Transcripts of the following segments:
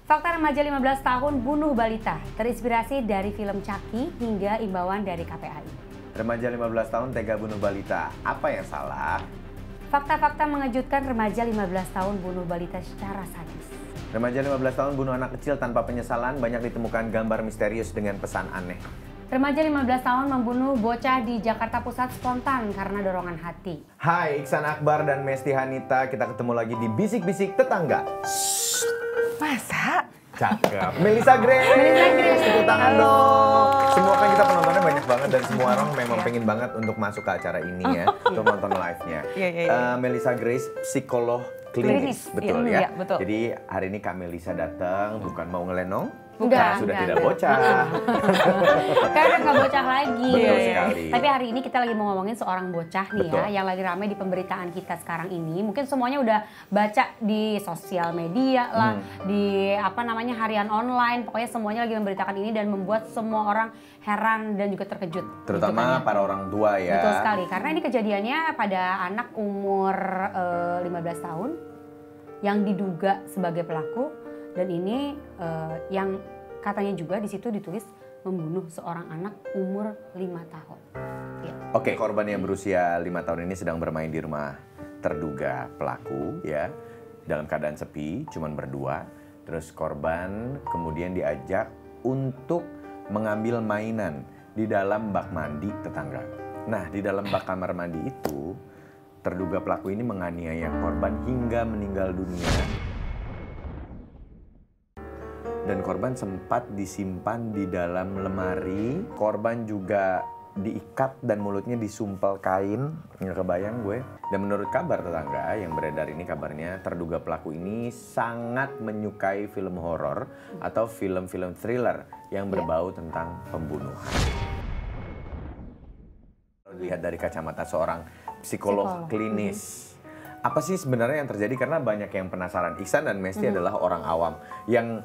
Fakta remaja 15 tahun bunuh balita, terinspirasi dari film Chucky hingga imbauan dari KPAI. Remaja 15 tahun tega bunuh balita, apa yang salah? Fakta-fakta mengejutkan remaja 15 tahun bunuh balita secara sadis. Remaja 15 tahun bunuh anak kecil tanpa penyesalan, banyak ditemukan gambar misterius dengan pesan aneh. Remaja 15 tahun membunuh bocah di Jakarta Pusat spontan karena dorongan hati. Hai, Iksan Akbar dan Mesti Hanita, kita ketemu lagi di Bisik-Bisik Tetangga. Masa? Cakep. Melissa Grace. Melissa Grace. Tepuk tangan dong. Semua kan kita penontonnya banyak banget dan semua orang memang pengen banget untuk masuk ke acara ini ya, untuk nonton live-nya. Melissa Grace, psikolog klinis, betul ya? Iya, betul. Jadi hari ini Kak Melissa datang bukan mau ngelenong, Enggak, sudah enggak. tidak bocah. Karena nggak bocah lagi. Betul sekali. Tapi hari ini kita lagi mau ngomongin seorang bocah nih Betul. ya, yang lagi ramai di pemberitaan kita sekarang ini. Mungkin semuanya udah baca di sosial media lah, di harian online. Pokoknya semuanya lagi memberitakan ini dan membuat semua orang heran dan juga terkejut. Terutama gitu kan ya. para orang tua ya. Betul sekali, karena ini kejadiannya pada anak umur 15 tahun yang diduga sebagai pelaku. Dan ini yang katanya juga di situ ditulis membunuh seorang anak umur 5 tahun. Ya. Oke, korban yang berusia 5 tahun ini sedang bermain di rumah terduga pelaku ya. Dalam keadaan sepi, cuman berdua. Terus korban kemudian diajak untuk mengambil mainan di dalam bak mandi tetangga. Nah, di dalam bak kamar mandi itu terduga pelaku ini menganiaya korban hingga meninggal dunia. Dan korban sempat disimpan di dalam lemari. Korban juga diikat dan mulutnya disumpel kain. Nggak kebayang gue. Dan menurut kabar tetangga yang beredar ini, kabarnya terduga pelaku ini sangat menyukai film horor atau film-film thriller yang berbau tentang pembunuhan. Lihat dari kacamata seorang psikolog klinis. Apa sih sebenarnya yang terjadi? Karena banyak yang penasaran. Iksan dan Mesti adalah orang awam yang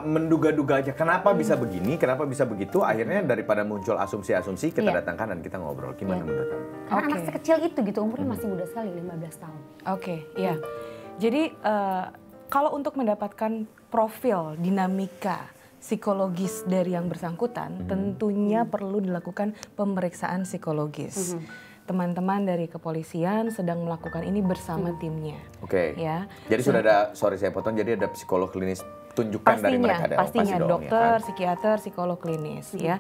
menduga-duga aja kenapa bisa begini, kenapa bisa begitu. Akhirnya daripada muncul asumsi-asumsi, kita datangkan dan kita ngobrol. Gimana menurut kamu? Karena anak sekecil itu gitu, umurnya masih muda sekali, 15 tahun. Oke, iya. Jadi kalau untuk mendapatkan profil dinamika psikologis dari yang bersangkutan, tentunya perlu dilakukan pemeriksaan psikologis. Teman-teman dari kepolisian sedang melakukan ini bersama timnya. Oke. Ya. Jadi sudah ada, sorry saya potong, jadi ada psikolog klinis tunjukkan dari mereka. Pastinya Pasti dong, dokter, ya kan? psikiater, psikolog klinis ya.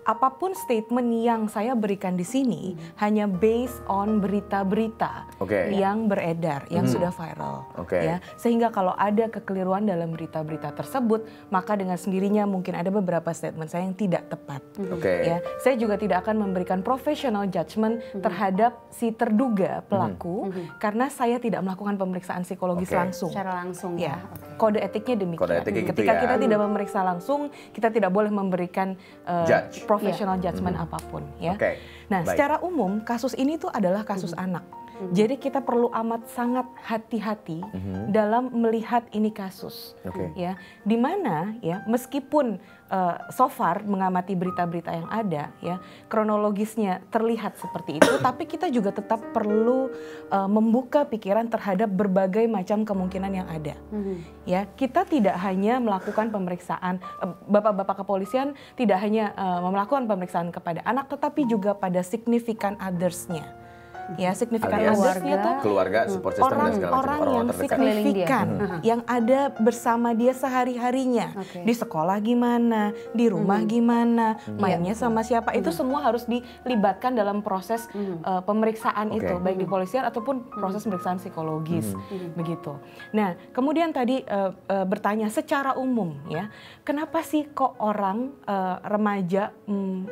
Apapun statement yang saya berikan di sini hanya based on berita-berita yang beredar, yang sudah viral, ya. Sehingga kalau ada kekeliruan dalam berita-berita tersebut, maka dengan sendirinya mungkin ada beberapa statement saya yang tidak tepat. Ya, saya juga tidak akan memberikan professional judgment terhadap si terduga pelaku karena saya tidak melakukan pemeriksaan psikologis langsung. Secara langsung ya. Kode etiknya demikian. Kode etik gitu Ketika ya. kita tidak memeriksa langsung, kita tidak boleh memberikan professional judgment apapun ya. Nah, secara umum kasus ini tuh adalah kasus anak. Jadi kita perlu amat sangat hati-hati dalam melihat ini kasus, ya. Di mana ya, meskipun so far mengamati berita-berita yang ada, ya, kronologisnya terlihat seperti itu, tapi kita juga tetap perlu membuka pikiran terhadap berbagai macam kemungkinan yang ada. Ya, kita tidak hanya melakukan pemeriksaan, bapak-bapak kepolisian tidak hanya melakukan pemeriksaan kepada anak, tetapi juga pada significant others-nya. Ya, signifikan others-nya tuh keluarga, support system dan segala macam orang yang terdekat. signifikan, yang ada bersama dia sehari-harinya. Di sekolah gimana, di rumah gimana, mainnya sama siapa, itu semua harus dilibatkan dalam proses pemeriksaan itu, baik di polisian ataupun proses pemeriksaan psikologis, begitu. Nah, kemudian tadi bertanya secara umum ya, kenapa sih kok orang remaja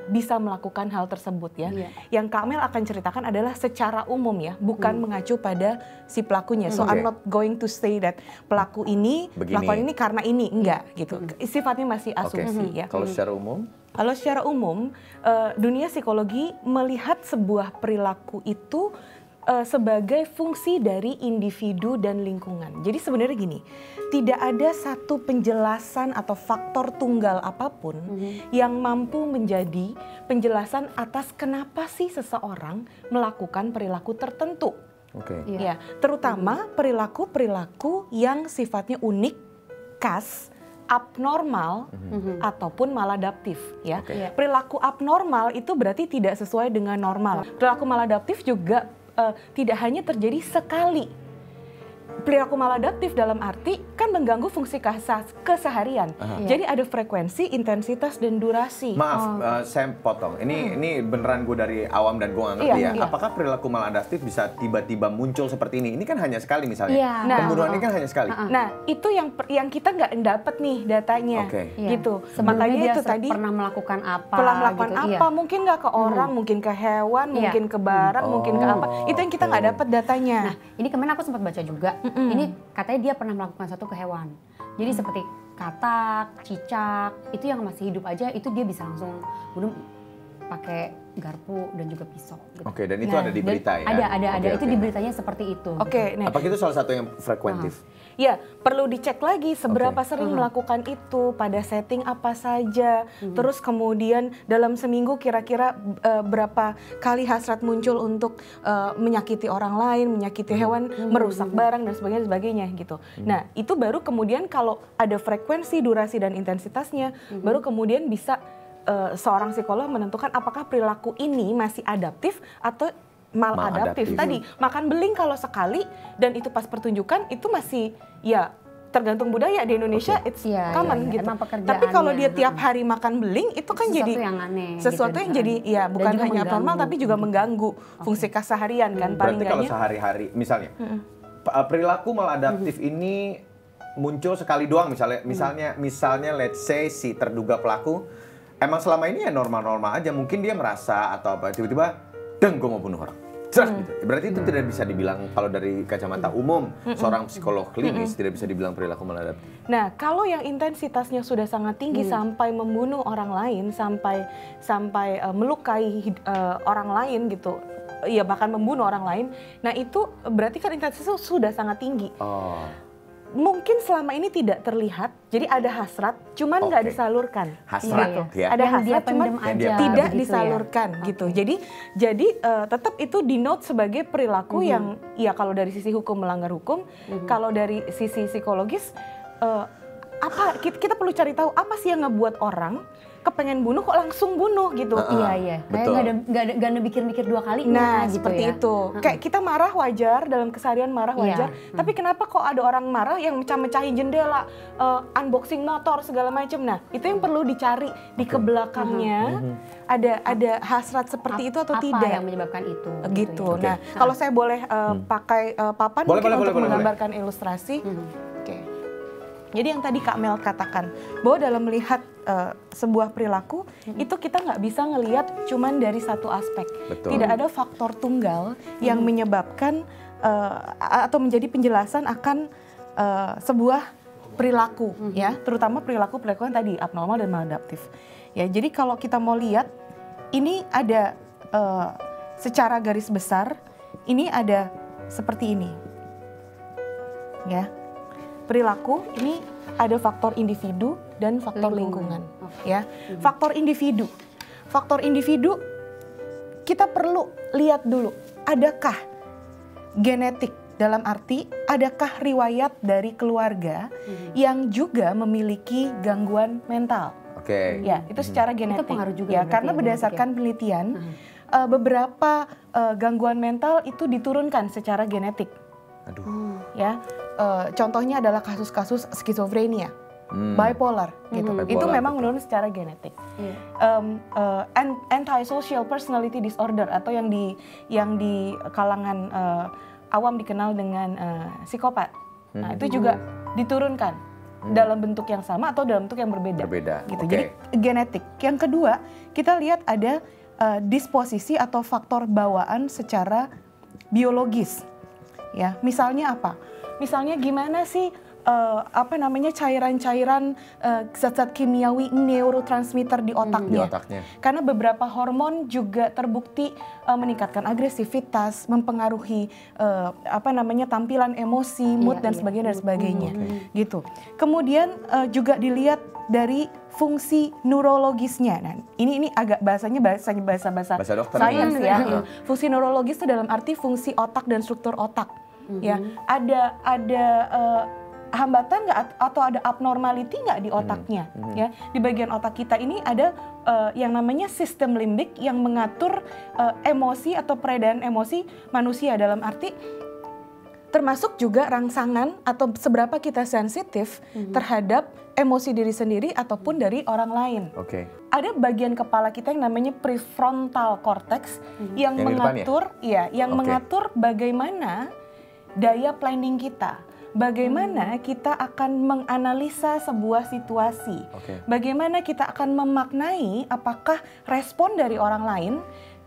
bisa melakukan hal tersebut ya? Yang Kak Mel akan ceritakan adalah secara umum ya, bukan mengacu pada si pelakunya. So I'm not going to say that pelaku ini melakukan ini karena ini, enggak gitu. Sifatnya masih asumsi ya. Kalau secara umum? Kalau secara umum, dunia psikologi melihat sebuah perilaku itu sebagai fungsi dari individu dan lingkungan. Jadi sebenarnya gini, tidak ada satu penjelasan atau faktor tunggal apapun yang mampu menjadi penjelasan atas kenapa sih seseorang melakukan perilaku tertentu. Ya, terutama perilaku-perilaku yang sifatnya unik khas abnormal ataupun maladaptif ya. Perilaku abnormal itu berarti tidak sesuai dengan normal. Perilaku maladaptif juga tidak hanya terjadi sekali. Perilaku maladaptif dalam arti kan mengganggu fungsi keseharian. Jadi ada frekuensi, intensitas, dan durasi. Maaf, saya potong. Ini beneran gue dari awam dan gue nggak ngerti ya. Apakah perilaku maladaptif bisa tiba-tiba muncul seperti ini? Ini kan hanya sekali misalnya. Pembunuhan ini kan hanya sekali. Nah, itu yang kita nggak dapat nih datanya. Gitu. Makanya dia itu tadi pernah melakukan apa? Mungkin nggak ke orang, mungkin ke hewan, mungkin ke barang, mungkin ke apa. Itu yang kita nggak dapat datanya. Nah, ini kemarin aku sempat baca juga. Ini katanya dia pernah melakukan satu ke hewan. Jadi seperti katak, cicak, itu yang masih hidup aja itu dia bisa langsung bunuh pakai garpu dan juga pisau. Gitu. Oke, dan itu ada di berita ya? Ada. Itu di beritanya seperti itu. Oke. Gitu. Apakah itu salah satu yang frekuentif? Ya, perlu dicek lagi seberapa sering melakukan itu, pada setting apa saja. Terus kemudian dalam seminggu kira-kira berapa kali hasrat muncul untuk menyakiti orang lain, menyakiti hewan, merusak barang dan sebagainya gitu. Nah, itu baru kemudian kalau ada frekuensi, durasi dan intensitasnya, baru kemudian bisa seorang psikolog menentukan apakah perilaku ini masih adaptif atau maladaptif. Tadi makan beling kalau sekali dan itu pas pertunjukan itu masih ya tergantung budaya di Indonesia it's common gitu. Tapi kalau dia tiap hari makan beling itu kan sesuatu jadi yang aneh, sesuatu gitu, yang jadi ya bukan hanya abnormal tapi juga mengganggu fungsi keseharian kan paling Berarti kalau sehari-hari misalnya perilaku maladaptif ini muncul sekali doang misalnya let's say si terduga pelaku emang selama ini ya normal-normal aja, mungkin dia merasa atau apa tiba-tiba gue mau bunuh orang. Gitu. Berarti itu tidak bisa dibilang kalau dari kacamata umum seorang psikolog klinis tidak bisa dibilang perilaku maladaptif. Nah, kalau yang intensitasnya sudah sangat tinggi sampai membunuh orang lain, sampai melukai orang lain gitu, ya bahkan membunuh orang lain. Nah, itu berarti kan intensitasnya sudah sangat tinggi. Mungkin selama ini tidak terlihat, jadi ada hasrat, cuman nggak disalurkan. Hasrat, ya. Ada hasrat, cuman tidak begitu disalurkan, gitu. Jadi tetap itu denote sebagai perilaku yang, ya kalau dari sisi hukum melanggar hukum, kalau dari sisi psikologis, apa kita perlu cari tahu apa sih yang ngebuat orang kepengen bunuh kok langsung bunuh gitu. Iya. Kayak gak ada mikir-mikir dua kali. Nah, gitu seperti ya. itu. Kayak kita marah wajar, dalam keseharian marah wajar. Tapi kenapa kok ada orang marah yang mecah-mecahin jendela, unboxing motor segala macam. Nah, itu yang perlu dicari di kebelakangnya. Ada hasrat seperti itu atau tidak? Apa yang menyebabkan itu? Gitu. Nah, kalau saya boleh pakai papan mungkin untuk menggambarkan ilustrasi. Jadi yang tadi Kak Mel katakan, bahwa dalam melihat sebuah perilaku, itu kita nggak bisa ngelihat cuman dari satu aspek. Tidak ada faktor tunggal yang menyebabkan atau menjadi penjelasan akan sebuah perilaku, ya, terutama perilaku yang tadi, abnormal dan maladaptif. Ya, jadi kalau kita mau lihat, ini ada secara garis besar, ini ada seperti ini. Ya. Perilaku ini ada faktor individu dan faktor lingkungan. Ya. Faktor individu kita perlu lihat dulu, adakah genetik, dalam arti adakah riwayat dari keluarga yang juga memiliki gangguan mental. Ya, itu secara genetik. Itu pengaruh juga ya, karena berdasarkan penelitian beberapa gangguan mental itu diturunkan secara genetik. Ya. Contohnya adalah kasus-kasus skizofrenia, bipolar, gitu. Itu memang menurun secara genetik. Antisocial personality disorder atau yang di kalangan awam dikenal dengan psikopat. Nah, itu juga diturunkan dalam bentuk yang sama atau dalam bentuk yang berbeda. Gitu. Jadi genetik. Yang kedua, kita lihat ada disposisi atau faktor bawaan secara biologis. Ya, misalnya apa? Misalnya gimana sih cairan-cairan zat-zat kimiawi neurotransmitter di otaknya. Karena beberapa hormon juga terbukti meningkatkan agresivitas, mempengaruhi tampilan emosi, mood dan sebagainya. Gitu. Kemudian juga dilihat dari fungsi neurologisnya. Nah, ini agak bahasa sains ya. Fungsi neurologis itu dalam arti fungsi otak dan struktur otak. Ya, ada hambatan nggak atau ada abnormality nggak di otaknya, ya. Di bagian otak kita ini ada yang namanya sistem limbik yang mengatur emosi atau peredaran emosi manusia, dalam arti termasuk juga rangsangan atau seberapa kita sensitif terhadap emosi diri sendiri ataupun dari orang lain. Ada bagian kepala kita yang namanya prefrontal cortex yang mengatur, yang mengatur bagaimana daya planning kita, bagaimana kita akan menganalisa sebuah situasi, bagaimana kita akan memaknai apakah respon dari orang lain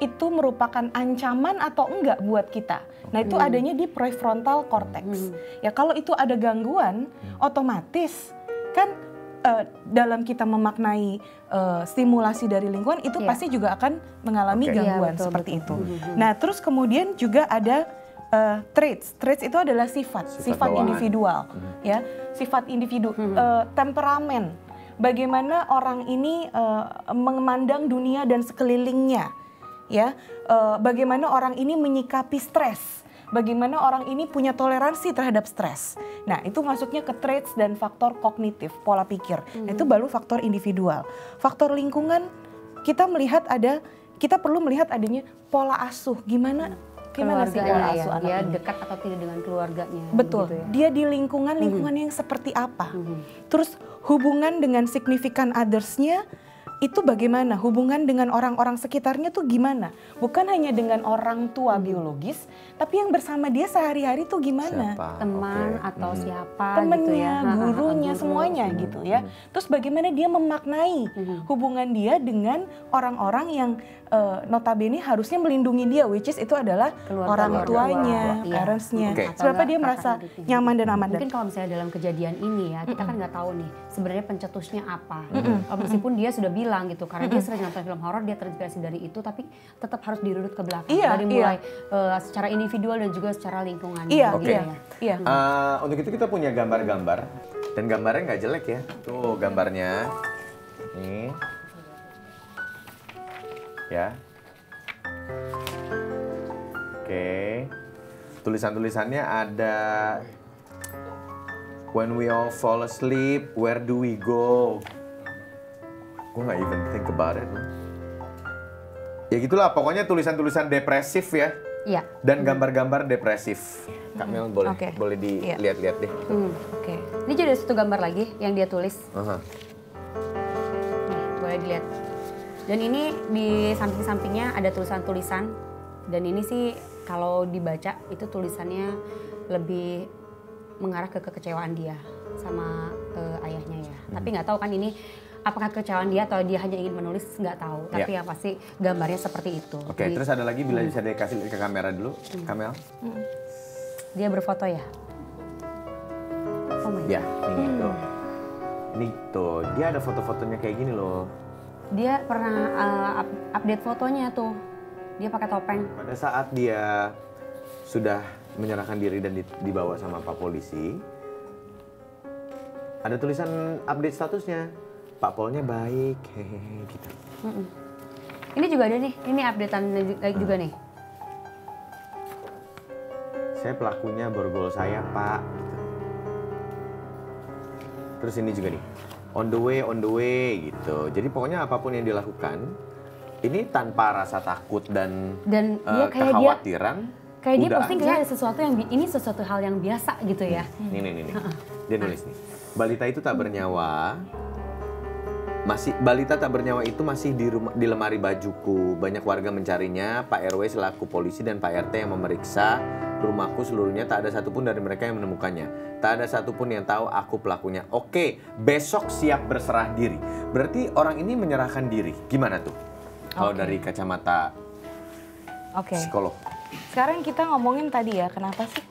itu merupakan ancaman atau enggak buat kita. Nah, itu adanya di prefrontal cortex. Ya, kalau itu ada gangguan, otomatis kan dalam kita memaknai stimulasi dari lingkungan itu pasti juga akan mengalami gangguan seperti itu. Nah, terus kemudian juga ada traits itu adalah sifat individual, ya, sifat individu, temperamen, bagaimana orang ini memandang dunia dan sekelilingnya, ya, bagaimana orang ini menyikapi stres, bagaimana orang ini punya toleransi terhadap stres. Nah, itu masuknya ke traits dan faktor kognitif, pola pikir. Nah, itu baru faktor individual. Faktor lingkungan, kita perlu melihat adanya pola asuh, gimana sih pola asuh anak dia ini? Dekat atau tidak dengan keluarganya. Betul, gitu ya? Dia di lingkungan yang seperti apa. Terus hubungan dengan significant others-nya itu bagaimana, hubungan dengan orang-orang sekitarnya tuh gimana, bukan hanya dengan orang tua biologis, tapi yang bersama dia sehari-hari tuh gimana, teman atau siapa, temennya, gitu ya, gurunya, semuanya gitu ya. Terus bagaimana dia memaknai hubungan dia dengan orang-orang yang notabene harusnya melindungi dia, which is itu adalah orang tuanya, parents-nya. Seberapa dia merasa nyaman dan aman. Mungkin kalau misalnya dalam kejadian ini ya, kita kan nggak tahu nih sebenarnya pencetusnya apa. Meskipun dia sudah bilang gitu, karena dia sering nonton film horor, dia terinspirasi dari itu, tapi tetap harus dirunut ke belakang. Dari mulai secara individual dan juga secara lingkungan. Untuk itu kita punya gambar-gambar, dan gambarnya nggak jelek ya. Tuh gambarnya, nih. Ya. Tulisan-tulisannya ada when we all fall asleep, where do we go? Gue nggak even think about it. Ya gitulah, pokoknya tulisan-tulisan depresif ya. Iya. Dan gambar-gambar depresif. Kak Mel boleh dilihat-lihat deh. Ini jadi satu gambar lagi yang dia tulis. Nih, boleh dilihat. Dan ini di samping-sampingnya ada tulisan-tulisan. Dan ini sih kalau dibaca itu tulisannya lebih mengarah ke kekecewaan dia sama ayahnya ya. Tapi nggak tahu kan ini apakah kekecewaan dia atau dia hanya ingin menulis, nggak tahu. Tapi yang pasti gambarnya seperti itu. Jadi, terus ada lagi bila bisa dikasih ke kamera dulu, Kamel. Dia berfoto ya? Oh my God. Ya, ini tuh. Ini tuh, dia ada foto-fotonya kayak gini loh. Dia pernah update fotonya tuh. Dia pakai topeng. Pada saat dia sudah menyerahkan diri dan dibawa sama Pak Polisi, ada tulisan update statusnya. Pak Polnya baik, hehehe gitu. Ini juga ada nih, ini updatean juga nih. Saya pelakunya borgol saya, Pak. Gitu. Terus ini juga nih, on the way gitu. Jadi pokoknya apapun yang dilakukan, ini tanpa rasa takut dan dia kayak kekhawatiran. Kayak dia posting kayak ada sesuatu yang ini sesuatu hal yang biasa gitu ya. Nih. Dia nulis nih. Balita itu tak bernyawa. Balita tak bernyawa itu masih di lemari bajuku. Banyak warga mencarinya. Pak RW selaku polisi dan Pak RT yang memeriksa rumahku seluruhnya, tak ada satupun dari mereka yang menemukannya. Tak ada satupun yang tahu aku pelakunya. Oke, besok siap berserah diri. Berarti orang ini menyerahkan diri. Gimana tuh? Kalau dari kacamata psikolog. Sekarang kita ngomongin tadi ya, kenapa sih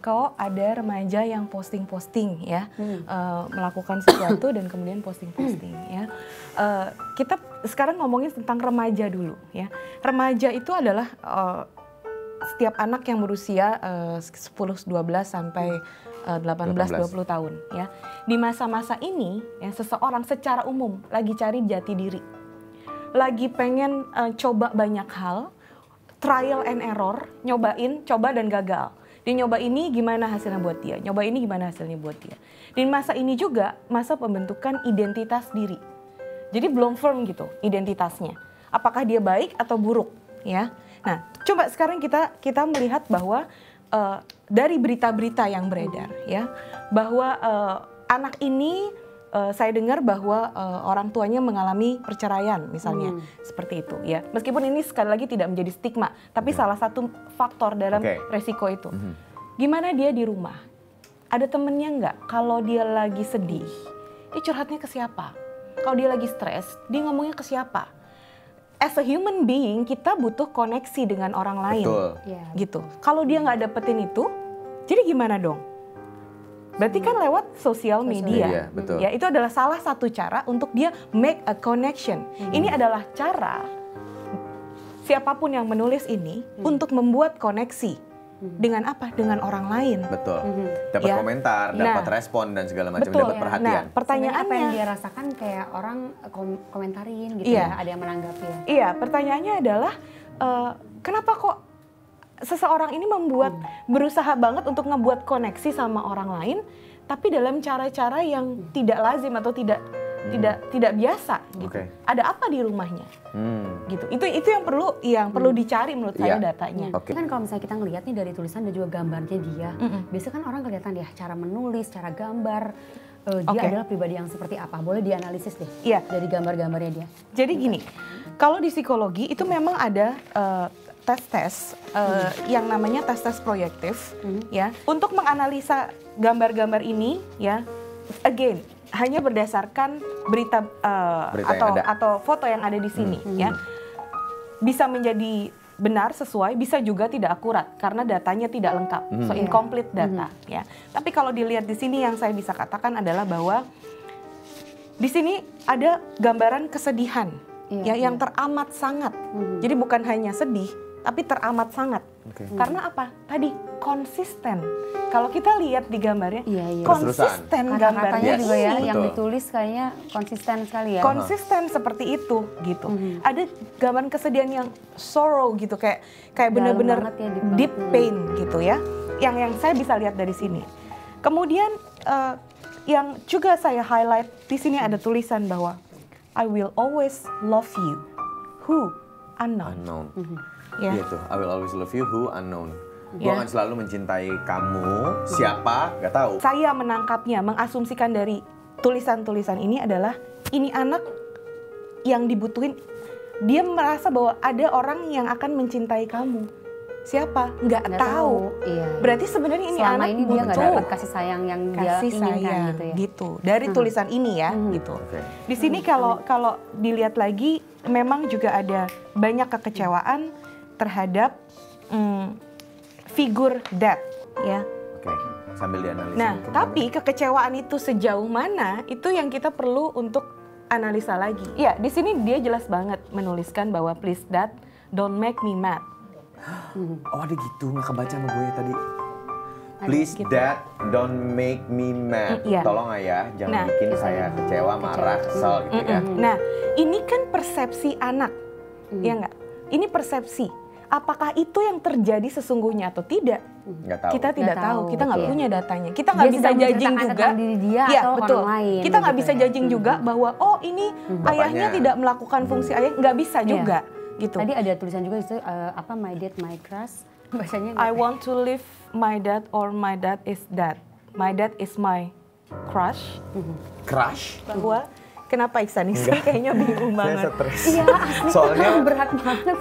kok ada remaja yang posting-posting ya, melakukan sesuatu dan kemudian posting-posting ya. Kita sekarang ngomongin tentang remaja dulu ya. Remaja itu adalah setiap anak yang berusia 10, 12 sampai 18-20 tahun ya. Di masa-masa ini ya, seseorang secara umum lagi cari jati diri. Lagi pengen coba banyak hal, trial and error, coba dan gagal. Dia nyoba ini gimana hasilnya buat dia, nyoba ini gimana hasilnya buat dia. Dan masa ini juga masa pembentukan identitas diri. Jadi belum firm gitu identitasnya. Apakah dia baik atau buruk, ya. Nah, coba sekarang kita melihat bahwa dari berita-berita yang beredar, ya, bahwa anak ini saya dengar bahwa orang tuanya mengalami perceraian, misalnya, seperti itu, ya. Meskipun ini sekali lagi tidak menjadi stigma, tapi salah satu faktor dalam resiko itu. Gimana dia di rumah? Ada temennya nggak? Kalau dia lagi sedih, dia curhatnya ke siapa? Kalau dia lagi stres, dia ngomongnya ke siapa? As a human being, kita butuh koneksi dengan orang lain. Betul. Gitu. Kalau dia nggak dapetin itu, jadi gimana dong? Berarti kan lewat sosial media. Betul. Ya, itu adalah salah satu cara untuk dia make a connection. Ini adalah cara siapapun yang menulis ini untuk membuat koneksi. Dengan apa? Dengan orang lain. Betul. Dapat komentar, dapat respon dan segala macam, dapat perhatian. Nah, pertanyaannya apa yang dia rasakan kayak orang komentarin gitu ya, ada yang menanggapi ya. Iya, pertanyaannya adalah kenapa kok seseorang ini berusaha banget untuk ngebuat koneksi sama orang lain, tapi dalam cara-cara yang tidak lazim atau tidak biasa gitu. Ada apa di rumahnya? Gitu. Itu yang perlu dicari menurut saya datanya. Kan kalau misalnya kita ngelihat nih dari tulisan dan juga gambarnya dia, biasanya kan orang kelihatan ya cara menulis, cara gambar, dia adalah pribadi yang seperti apa. Boleh dianalisis deh dari gambar-gambarnya dia. Jadi gini, kalau di psikologi itu memang ada tes-tes yang namanya tes-tes proyektif, ya, untuk menganalisa gambar-gambar ini, ya, again hanya berdasarkan berita atau foto yang ada di sini, ya, bisa menjadi benar sesuai, bisa juga tidak akurat karena datanya tidak lengkap, so incomplete data, ya. Tapi kalau dilihat di sini yang saya bisa katakan adalah bahwa di sini ada gambaran kesedihan, yang teramat sangat. Jadi bukan hanya sedih, tapi teramat sangat. Karena apa? Tadi konsisten. Kalau kita lihat di gambarnya, konsisten gambarnya juga ya, yang ditulis kayaknya konsisten sekali ya. Konsisten seperti itu, gitu. Ada gambaran kesedihan yang sorrow gitu, kayak benar-benar deep pain gitu ya. Yang saya bisa lihat dari sini. Kemudian yang juga saya highlight di sini ada tulisan bahwa I will always love you. Who? Unknown. Iya tuh, I will always love you, who unknown. Gue akan selalu mencintai kamu, siapa, gak tahu. Saya menangkapnya, mengasumsikan dari tulisan-tulisan ini adalah, ini anak yang dibutuhin, dia merasa bahwa ada orang yang akan mencintai kamu. Siapa? Nggak tahu. Berarti sebenarnya ini selama anak ini dia nggak dapat kasih sayang yang dia inginkan gitu ya. Gitu. Dari tulisan ini ya, gitu. Di sini kalau dilihat lagi, memang juga ada banyak kekecewaan terhadap figur dad, ya. Sambil dianalisa. Nah, tapi kekecewaan itu sejauh mana itu yang kita perlu untuk analisa lagi. Ya, di sini dia jelas banget menuliskan bahwa please dad, don't make me mad. Oh ada gitu, nggak kebaca sama gue tadi. Please dad, don't make me mad. Tolong ayah, jangan bikin saya kecewa, marah, kesal gitu ya. Nah, ini kan persepsi anak, ya nggak? Ini persepsi. Apakah itu yang terjadi sesungguhnya atau tidak? Nggak tahu. Kita tidak tahu. Kita nggak punya datanya. Kita nggak bisa judging juga. Diri dia atau betul. orang lain. Kita nggak bisa judging juga bahwa ini ayahnya tidak melakukan fungsi ayah. Nggak bisa juga. Gitu. Tadi ada tulisan juga itu my dad, my crush. Bahasanya I want to live my dad or my dad is dad. My dad is my crush. Crush? Bahwa kenapa Iksan kayaknya bingung banget. Iya, asli soalnya berat banget.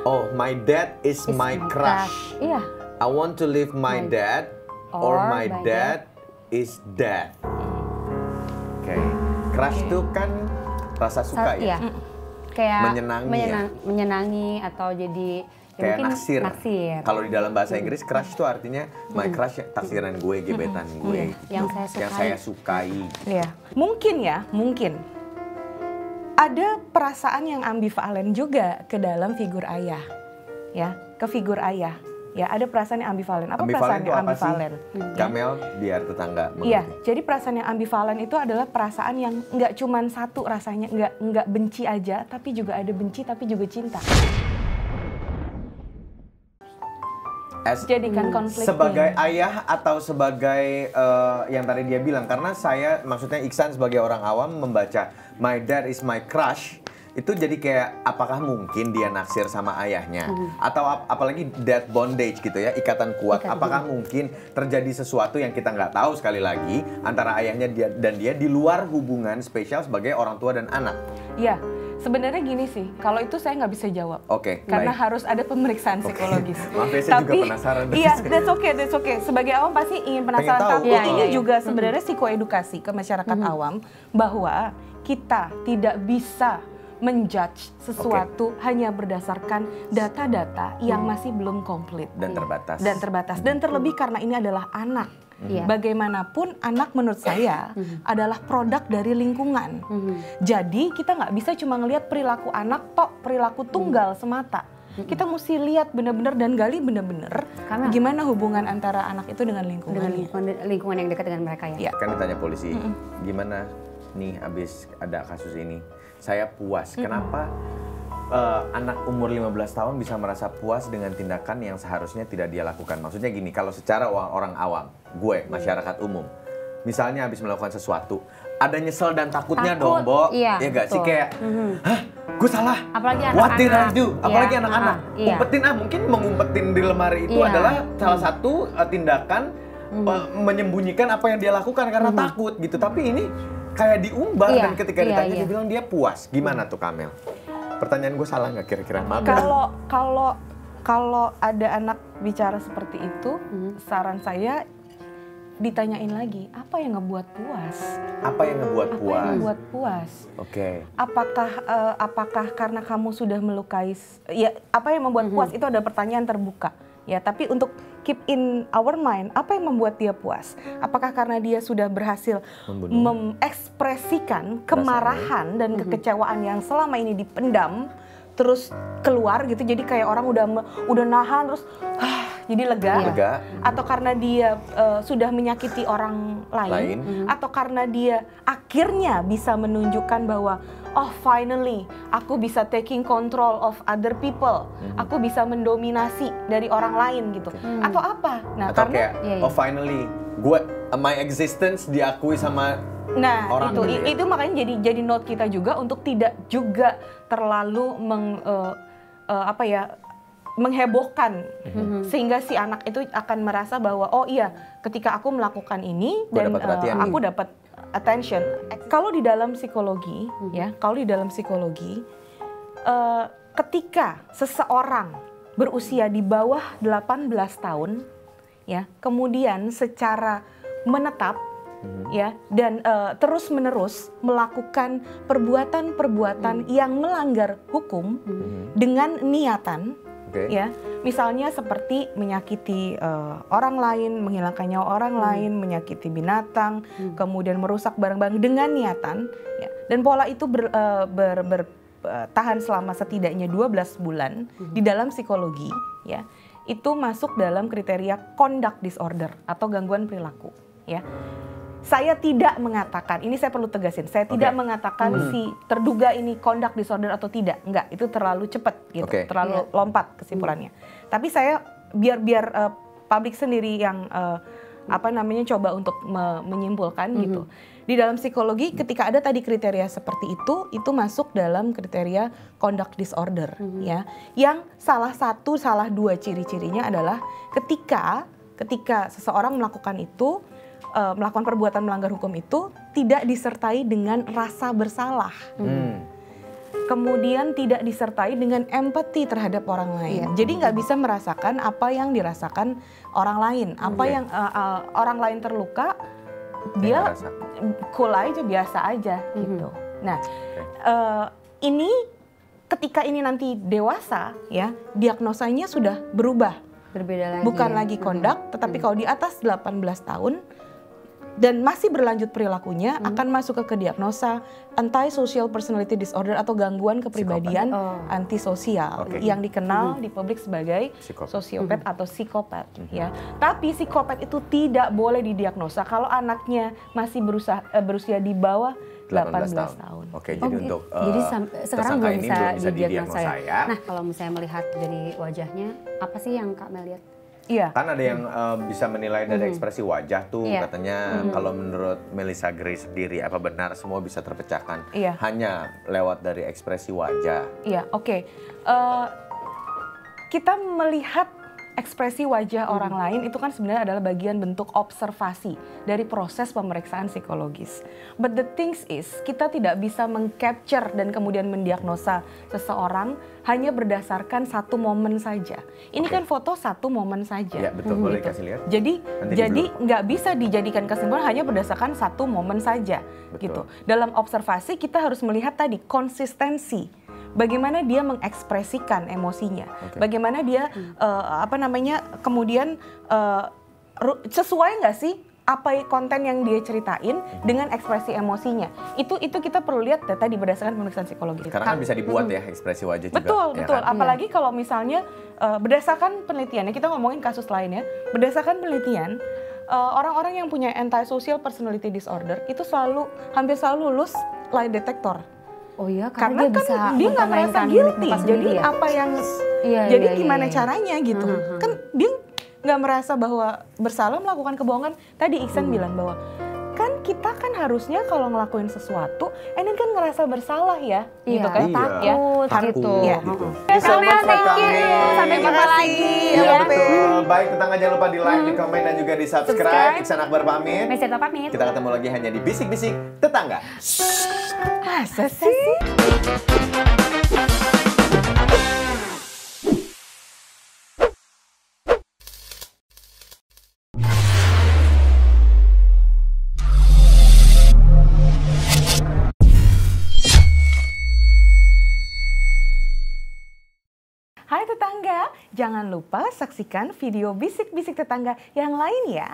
Oh, my dad is my crush. Iya. I want to live my dad or my dad is dad. Crush itu kan rasa suka ya? Kayak menyenangi atau jadi kayak naksir. Kalau di dalam bahasa Hmm. Inggris crush itu artinya my crush, taksiran gue, gebetan gue, yang saya sukai. Iya. Mungkin ada perasaan yang ambivalen juga ke dalam figur ayah, ya, ke figur ayah. Ya, ada perasaan yang ambivalen. Apa perasaan yang ambivalen? Kamel, biar tetangga mengerti. Iya, jadi perasaan yang ambivalen itu adalah perasaan yang nggak cuma satu rasanya, nggak benci aja, tapi juga ada benci, tapi juga cinta. jadikan konflik sebagai ayah atau sebagai yang tadi dia bilang, karena saya maksudnya Iksan sebagai orang awam membaca My Dad is My Crush itu jadi kayak apakah mungkin dia naksir sama ayahnya atau apalagi dad bondage gitu ya, ikatan kuat, apakah mungkin terjadi sesuatu yang kita nggak tahu sekali lagi antara ayahnya dan dia di luar hubungan spesial sebagai orang tua dan anak. Ya, sebenarnya gini sih, kalau itu saya nggak bisa jawab. Karena harus ada pemeriksaan psikologis. Maaf ya, saya juga penasaran. Iya, that's okay. Sebagai awam pasti ingin penasaran. Tapi ini juga sebenarnya psikoedukasi ke masyarakat awam bahwa kita tidak bisa menjudge sesuatu hanya berdasarkan data-data yang masih belum komplit dan terbatas. Dan terlebih karena ini adalah anak. Bagaimanapun anak menurut saya adalah produk dari lingkungan. Jadi kita nggak bisa cuma ngelihat perilaku anak perilaku tunggal semata. Kita mesti lihat benar-benar dan gali benar-benar gimana hubungan antara anak itu dengan lingkungan. Dengan lingkungan yang dekat dengan mereka ya. Kan ditanya polisi, gimana nih abis ada kasus ini? Saya puas. Kenapa anak umur 15 tahun bisa merasa puas dengan tindakan yang seharusnya tidak dia lakukan? Maksudnya gini, kalau secara orang awam, gue, masyarakat umum, misalnya habis melakukan sesuatu, ada nyesel dan takutnya dong, Bo. Iya gak sih? Kayak, hah? Gue salah. Apalagi anak-anak. What did I do? Apalagi anak-anak. Iya. Umpetin, mungkin mengumpetin di lemari itu adalah salah satu tindakan menyembunyikan apa yang dia lakukan karena takut gitu. Tapi ini kayak diumbar dan ketika ditanya dia bilang dia puas. Gimana tuh Kamel? Pertanyaan gue salah nggak kira-kira? Kalau ada anak bicara seperti itu, saran saya ditanyain lagi, apa yang ngebuat puas? Apa yang ngebuat puas? Oke. Apakah karena kamu sudah melukai? Ya, apa yang membuat puas itu ada pertanyaan terbuka. Ya, tapi untuk keep in our mind, apa yang membuat dia puas? Apakah karena dia sudah berhasil mengekspresikan kemarahan dan kekecewaan yang selama ini dipendam, terus keluar gitu, jadi kayak orang udah nahan terus jadi lega. Atau karena dia sudah menyakiti orang lain. Atau karena dia akhirnya bisa menunjukkan bahwa oh finally aku bisa taking control of other people, aku bisa mendominasi dari orang lain gitu. Atau apa? Nah, atau karena kayak oh finally gue my existence diakui sama orang itu makanya jadi note kita juga untuk tidak juga terlalu menghebohkan sehingga si anak itu akan merasa bahwa oh iya ketika aku melakukan ini dan aku dapat attention. Kalau di dalam psikologi ketika seseorang berusia di bawah 18 tahun ya kemudian secara menetap ya dan terus-menerus melakukan perbuatan-perbuatan yang melanggar hukum dengan niatan. Ya, misalnya seperti menyakiti orang lain, menghilangkan nyawa orang lain, menyakiti binatang, kemudian merusak barang-barang dengan niatan. Ya. Dan pola itu bertahan selama setidaknya 12 bulan di dalam psikologi. Ya, itu masuk dalam kriteria conduct disorder atau gangguan perilaku. Ya. Saya tidak mengatakan, ini saya perlu tegasin, saya tidak mengatakan si terduga ini conduct disorder atau tidak, enggak, itu terlalu cepat gitu, terlalu lompat kesimpulannya. Tapi saya biar publik sendiri yang coba untuk menyimpulkan gitu. Di dalam psikologi ketika ada tadi kriteria seperti itu masuk dalam kriteria conduct disorder ya. Yang salah dua ciri-cirinya adalah ketika seseorang melakukan itu melakukan perbuatan melanggar hukum itu tidak disertai dengan rasa bersalah. Kemudian tidak disertai dengan empati terhadap orang lain. Jadi nggak bisa merasakan apa yang dirasakan orang lain. Apa yang orang lain terluka, dia cool aja, biasa aja gitu. Nah, ini ketika ini nanti dewasa ya, diagnosanya sudah berubah. Berbeda lagi. Bukan lagi conduct, tetapi kalau di atas 18 tahun dan masih berlanjut perilakunya akan masuk ke diagnosa antisocial personality disorder atau gangguan kepribadian antisosial yang dikenal di publik sebagai sosiopat atau psikopat ya. Tapi psikopat itu tidak boleh didiagnosa kalau anaknya masih berusia di bawah 18 tahun. Oke, jadi untuk jadi sekarang belum bisa didiagnosa ya. Nah, kalau misalnya melihat dari wajahnya, apa sih yang Kak Mel lihat? Kan ada yang bisa menilai dari ekspresi wajah tuh, katanya kalau menurut Melissa Gray sendiri, apa benar semua bisa terpecahkan hanya lewat dari ekspresi wajah? Iya, oke. Kita melihat ekspresi wajah orang lain itu kan sebenarnya adalah bagian bentuk observasi dari proses pemeriksaan psikologis. But the things is, kita tidak bisa mengcapture dan kemudian mendiagnosa seseorang hanya berdasarkan satu momen saja. Ini kan foto satu momen saja. Ya betul, boleh kasih lihat. Jadi nggak bisa dijadikan kesimpulan hanya berdasarkan satu momen saja. Gitu. Dalam observasi kita harus melihat tadi konsistensi. Bagaimana dia mengekspresikan emosinya, bagaimana dia kemudian sesuai nggak sih apa konten yang dia ceritain dengan ekspresi emosinya. Itu kita perlu lihat tadi berdasarkan pemeriksaan psikologi. Karena kan bisa dibuat ya ekspresi wajah juga. Betul. Kan? Apalagi kalau misalnya berdasarkan penelitiannya, kita ngomongin kasus lainnya, berdasarkan penelitian orang-orang yang punya antisocial personality disorder itu hampir selalu lulus lie detector. Oh iya, karena dia nggak merasa guilty. Jadi apa yang gimana caranya gitu? Kan dia nggak merasa bahwa bersalah melakukan kebohongan. Tadi Iksan bilang bahwa kan kita kan harusnya kalau ngelakuin sesuatu, ini kan ngerasa bersalah ya, gitu kan? Takut gitu. Gitu. Sampai jumpa lagi. Iya betul. Baik, tetangga jangan lupa di like, di komen dan juga di subscribe. Iksan Akbar pamit. Meseta pamit. Kita ketemu lagi hanya di Bisik-Bisik Tetangga. Masa sih? Hai tetangga, jangan lupa saksikan video Bisik-Bisik Tetangga yang lain ya.